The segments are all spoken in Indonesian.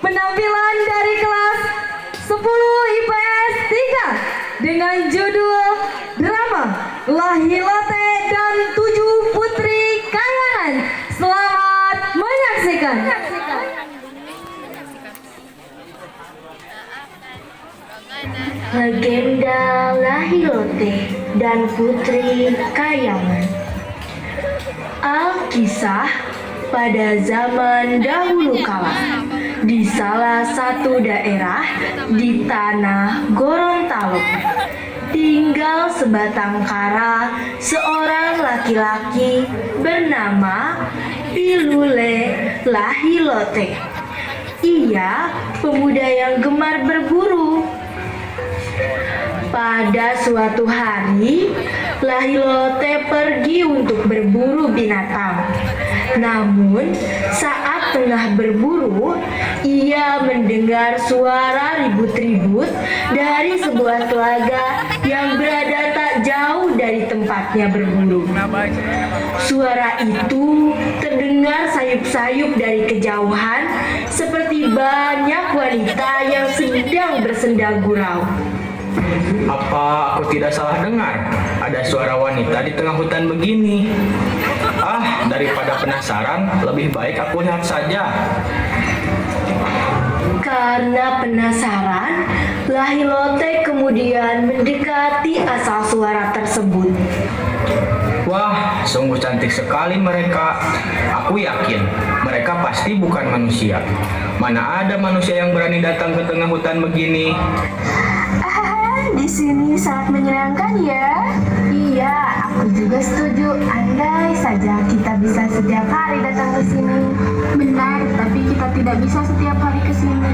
penampilan dari kelas 10 IPS 3 dengan judul drama Lahilote dan 7 Putri Kayangan. Selamat menyaksikan. Legenda Lahilote dan Putri Kayangan. Alkisah pada zaman dahulu kala, di salah satu daerah di tanah Gorontalo, tinggal sebatang kara seorang laki-laki bernama Pilule Lahilote. Ia pemuda yang gemar berburu. Pada suatu hari, Lahilote pergi untuk berburu binatang. Namun, saat tengah berburu, ia mendengar suara ribut-ribut dari sebuah telaga yang berada tak jauh dari tempatnya berburu. Suara itu terdengar sayup-sayup dari kejauhan, seperti banyak wanita yang sedang bersenda gurau. Apa aku tidak salah dengar? Ada suara wanita di tengah hutan begini. Daripada penasaran, lebih baik aku lihat saja. Karena penasaran, Lahilote kemudian mendekati asal suara tersebut. Wah, sungguh cantik sekali mereka. Aku yakin mereka pasti bukan manusia. Mana ada manusia yang berani datang ke tengah hutan begini? Di sini sangat menyenangkan ya. Iya, aku juga setuju. Andai saja kita bisa setiap hari datang ke sini. Benar, tapi kita tidak bisa setiap hari ke sini.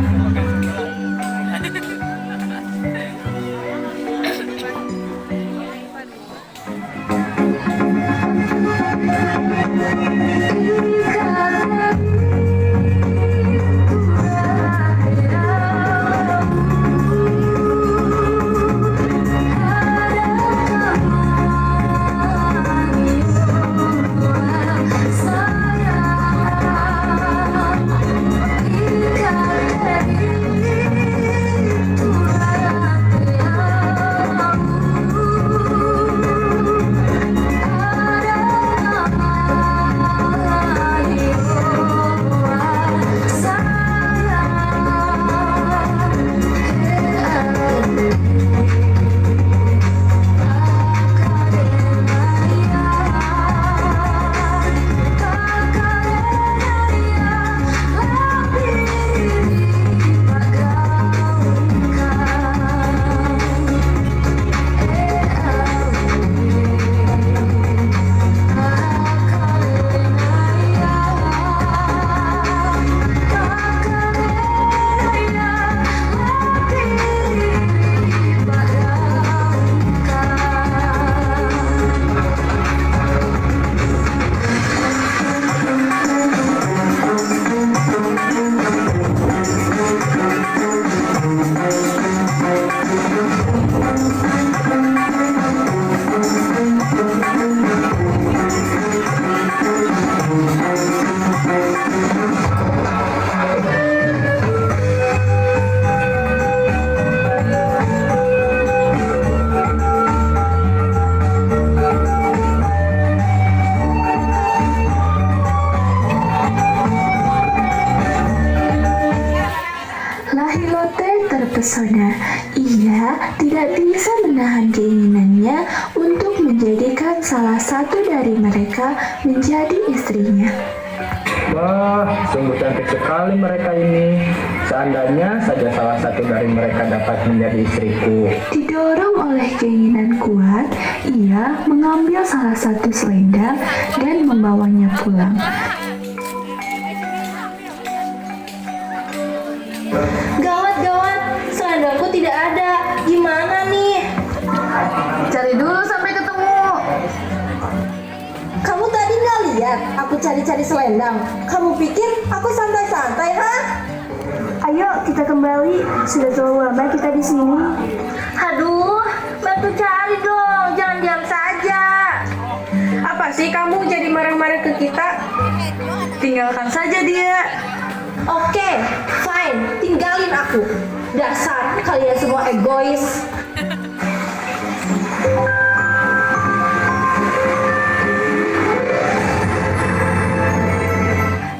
terpesona. Ia tidak bisa menahan keinginannya untuk menjadikan salah satu dari mereka menjadi istrinya. Wah, sungguh cantik sekali mereka ini. Seandainya saja salah satu dari mereka dapat menjadi istriku. Didorong oleh keinginan kuat, ia mengambil salah satu selendang dan membawanya pulang. Gawat, selendangku tidak ada. Gimana nih? Cari dulu sampai ketemu. Kamu tadi nggak lihat aku cari-cari selendang? Kamu pikir aku santai-santai, ha? Ayo kita kembali, sudah terlalu lama kita di sini. Aduh, bantu cari dong, jangan diam saja. Apa sih kamu jadi marah-marah ke kita? Tinggalkan saja dia. Oke, fine, tinggalin aku. Dasar kalian semua egois.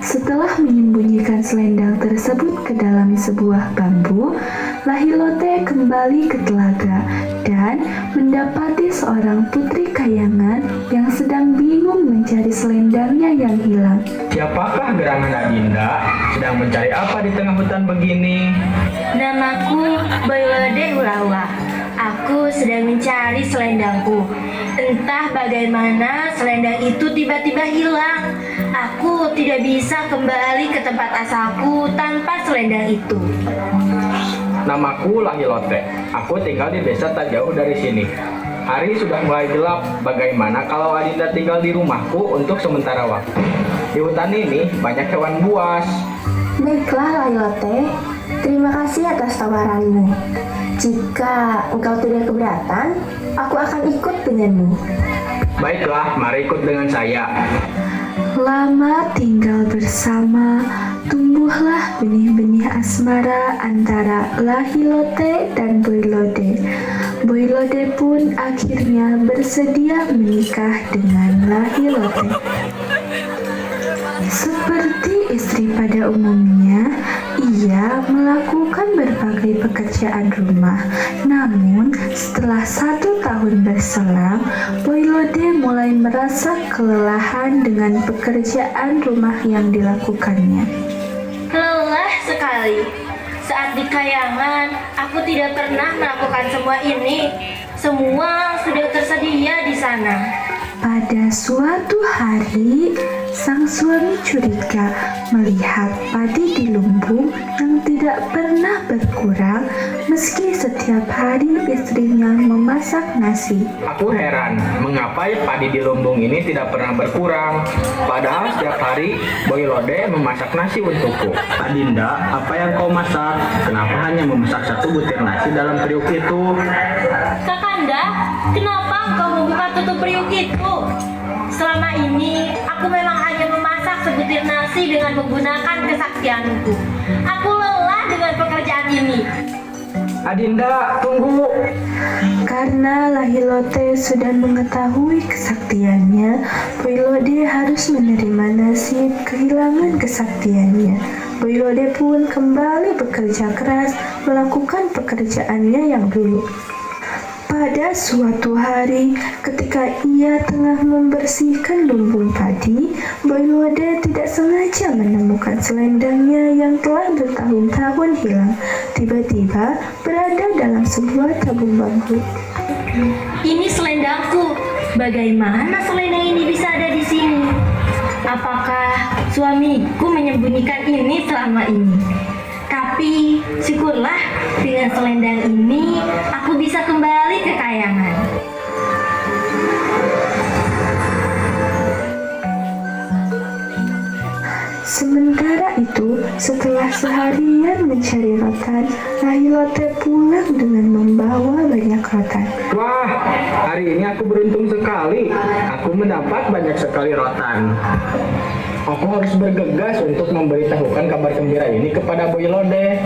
Setelah menyembunyikan selendang tersebut ke dalam sebuah bambu, Lahilote kembali ke telaga dan mendapati seorang putri kayangan yang sedang bingung mencari selendangnya yang hilang. Siapakah gerangan Adinda? Sedang mencari apa di tengah hutan begini? Namaku Boylode Ulawa. Aku sedang mencari selendangku. Entah bagaimana selendang itu tiba-tiba hilang. Aku tidak bisa kembali ke tempat asalku tanpa selendang itu. Namaku Lahilote. Aku tinggal di desa tak jauh dari sini. Hari sudah mulai gelap. Bagaimana kalau Adinda tinggal di rumahku untuk sementara waktu? Di hutan ini banyak hewan buas. Baiklah Lahilote, terima kasih atas tawaranmu. Jika engkau tidak keberatan, aku akan ikut denganmu. Baiklah, mari ikut dengan saya. Lama tinggal bersama, tumbuhlah benih-benih asmara antara Lahilote dan Boylode. Boylode pun akhirnya bersedia menikah dengan Lahilote. Seperti istri pada umumnya, ia melakukan berbagai pekerjaan rumah. Namun, setelah 1 tahun berselang, Boylode mulai merasa kelelahan dengan pekerjaan rumah yang dilakukannya. Lelah sekali. Saat di kayangan, aku tidak pernah melakukan semua ini. Semua sudah tersedia di sana. Pada suatu hari, sang suami curiga melihat padi di lumbung yang tidak pernah berkurang meski setiap hari istrinya memasak nasi. Aku heran, mengapa padi di lumbung ini tidak pernah berkurang? Padahal setiap hari Boylode memasak nasi untukku. Adinda, apa yang kau masak? Kenapa hanya memasak 1 butir nasi dalam periuk itu? Kakanda, kenapa engkau membuka tutup periuk itu? Selama ini, aku memang hanya memasak sebutir nasi dengan menggunakan kesaktianku. Aku lelah dengan pekerjaan ini. Adinda, tunggu. Karena Lahilote sudah mengetahui kesaktiannya, Boylode harus menerima nasib kehilangan kesaktiannya. Boylode pun kembali bekerja keras melakukan pekerjaannya yang dulu. Pada suatu hari, ketika ia tengah membersihkan lumbung padi, Boylode tidak sengaja menemukan selendangnya yang telah bertahun-tahun hilang. Tiba-tiba berada dalam sebuah tabung bambu. Ini selendangku. Bagaimana selendang ini bisa ada di sini? Apakah suamiku menyembunyikan ini selama ini? Tapi syukurlah dengan selendang ini aku bisa kembali ke kayangan. Sementara itu, setelah seharian mencari rotan, Lahilote pulang dengan membawa banyak rotan. Wah, hari ini aku beruntung sekali. Aku mendapat banyak sekali rotan. Aku harus bergegas untuk memberitahukan kabar gembira ini kepada Boylode.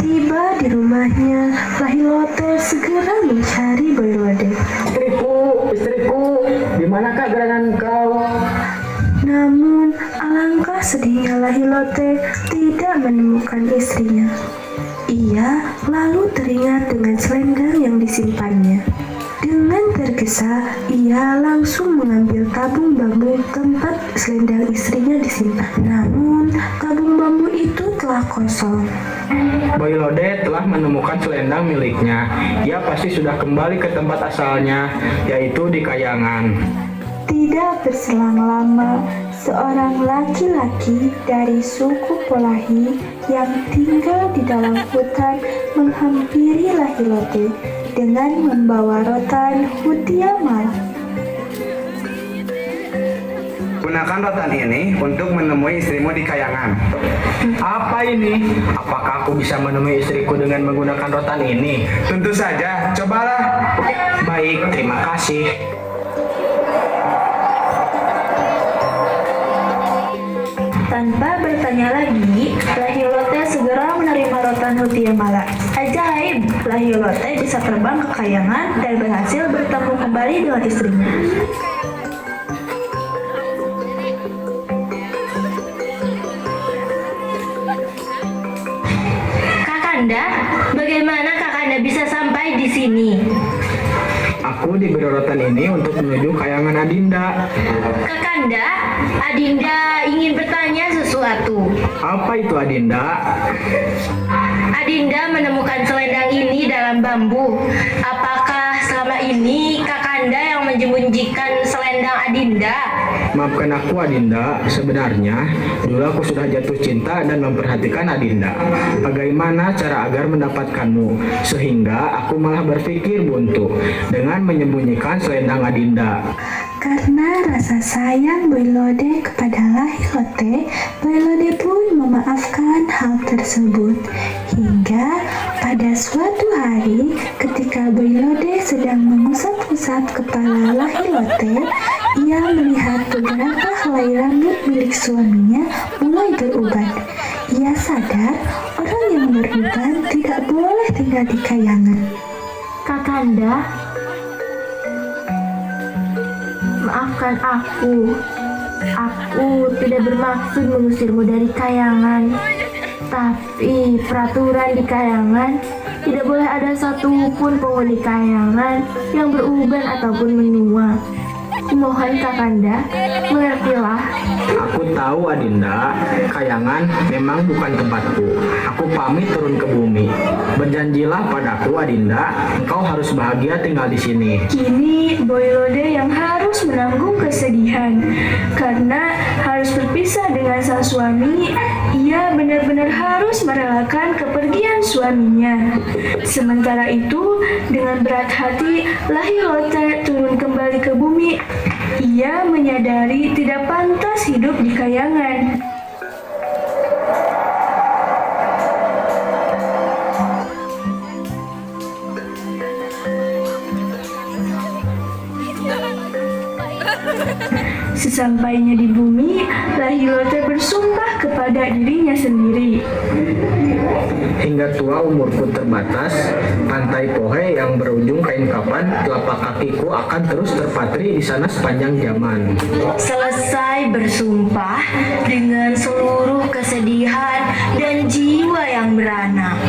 Tiba di rumahnya, Lahilote segera mencari Boylode. Istriku, di manakah gerangan kau? Namun, alangkah sedihnya Lahilote tidak menemukan istrinya. Ia lalu teringat dengan selendang yang disimpannya. Dengan tergesa, ia langsung mengambil tabung bambu tempat selendang istrinya disimpan. Namun, tabung bambu itu telah kosong. Boylode telah menemukan selendang miliknya. Ia pasti sudah kembali ke tempat asalnya, yaitu di kayangan. Tidak berselang lama, seorang laki-laki dari suku Polahi yang tinggal di dalam hutan menghampiri Lahilote dengan membawa rotan hutia malam. Gunakan rotan ini untuk menemui istrimu di kayangan. Apa ini? Apakah aku bisa menemui istriku dengan menggunakan rotan ini? Tentu saja, cobalah. Baik, terima kasih. Tanpa bertanya lagi, Lahilote segera menerima rotan Hutiamala. Ajaib, Lahilote bisa terbang ke Kayangan dan berhasil bertemu kembali dengan istrinya. Kakanda, bagaimana Kakanda bisa sampai di sini? Aku diberi rotan ini untuk menuju Kayangan Adinda. Kakanda, Adinda ingin bertanya sesuatu. Apa itu Adinda? Adinda menemukan selendang ini dalam bambu. Apakah selama ini Kakanda yang menyembunyikan selendang Adinda? Maafkan aku Adinda, sebenarnya dulu aku sudah jatuh cinta dan memperhatikan Adinda. Bagaimana cara agar mendapatkanmu? Sehingga aku malah berpikir buntu dengan menyembunyikan selendang Adinda. Karena rasa sayang Boylode kepada Lahilote, Boylode pun memaafkan hal tersebut. Hingga pada suatu hari ketika Boylode sedang mengusap-usap kepala Lahilote, ia melihat beberapa helai rambut milik suaminya mulai beruban. Ia sadar orang yang beruban tidak boleh tinggal di Kayangan. Kakanda, maafkan aku. Aku tidak bermaksud mengusirmu dari Kayangan. Tapi peraturan di Kayangan tidak boleh ada satupun penghuni Kayangan yang beruban ataupun menua. Kumohon Kakanda, mengertilah. Aku tahu Adinda, Kayangan memang bukan tempatku. Aku pamit turun ke bumi. Berjanjilah padaku Adinda, engkau harus bahagia tinggal di sini. Kini Boylode yang harus menanggung kesedihan karena harus berpisah dengan sang suami. Ia benar-benar harus merelakan kepergian suaminya. Sementara itu, dengan berat hati, Lahilote turun kembali ke bumi. Ia menyadari tidak pantas hidup di Kayangan. Sesampainya di bumi, Lahilote bersumpah kepada dirinya sendiri. Hingga tua umurku terbatas, pantai Pohe yang berujung kain kapan, telapak kakiku akan terus terpatri di sana sepanjang zaman. Selesai bersumpah dengan seluruh kesedihan dan jiwa yang merana,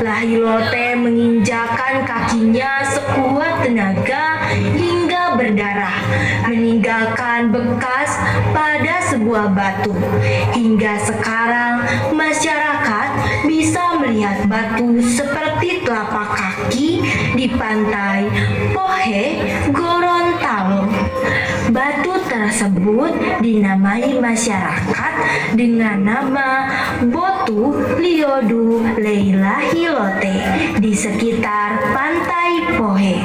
Lahilote menginjakan kakinya sekuat tenaga hingga berdarah, meninggalkan bekas pada sebuah batu. Hingga sekarang masyarakat bisa melihat batu seperti telapak kaki di pantai Pohe Gorontalo. Batu tersebut dinamai masyarakat dengan nama Botu Liodu Lahilote di sekitar pantai Pohe.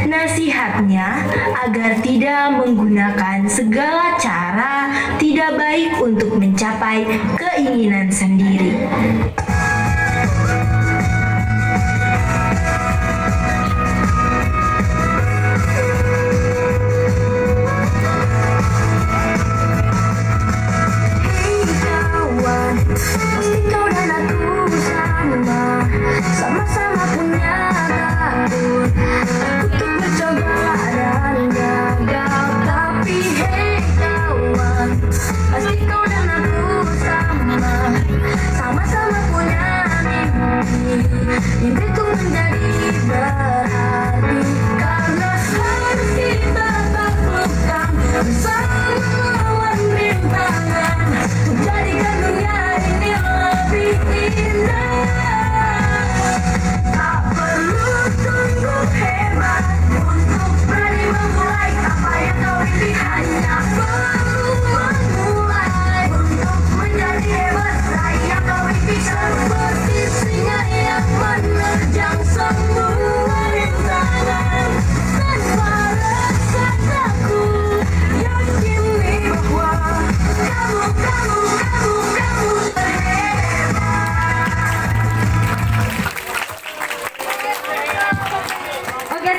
Nasihatnya agar tidak menggunakan segala cara tidak baik untuk mencapai keinginan sendiri. Hey kawan, pasti kau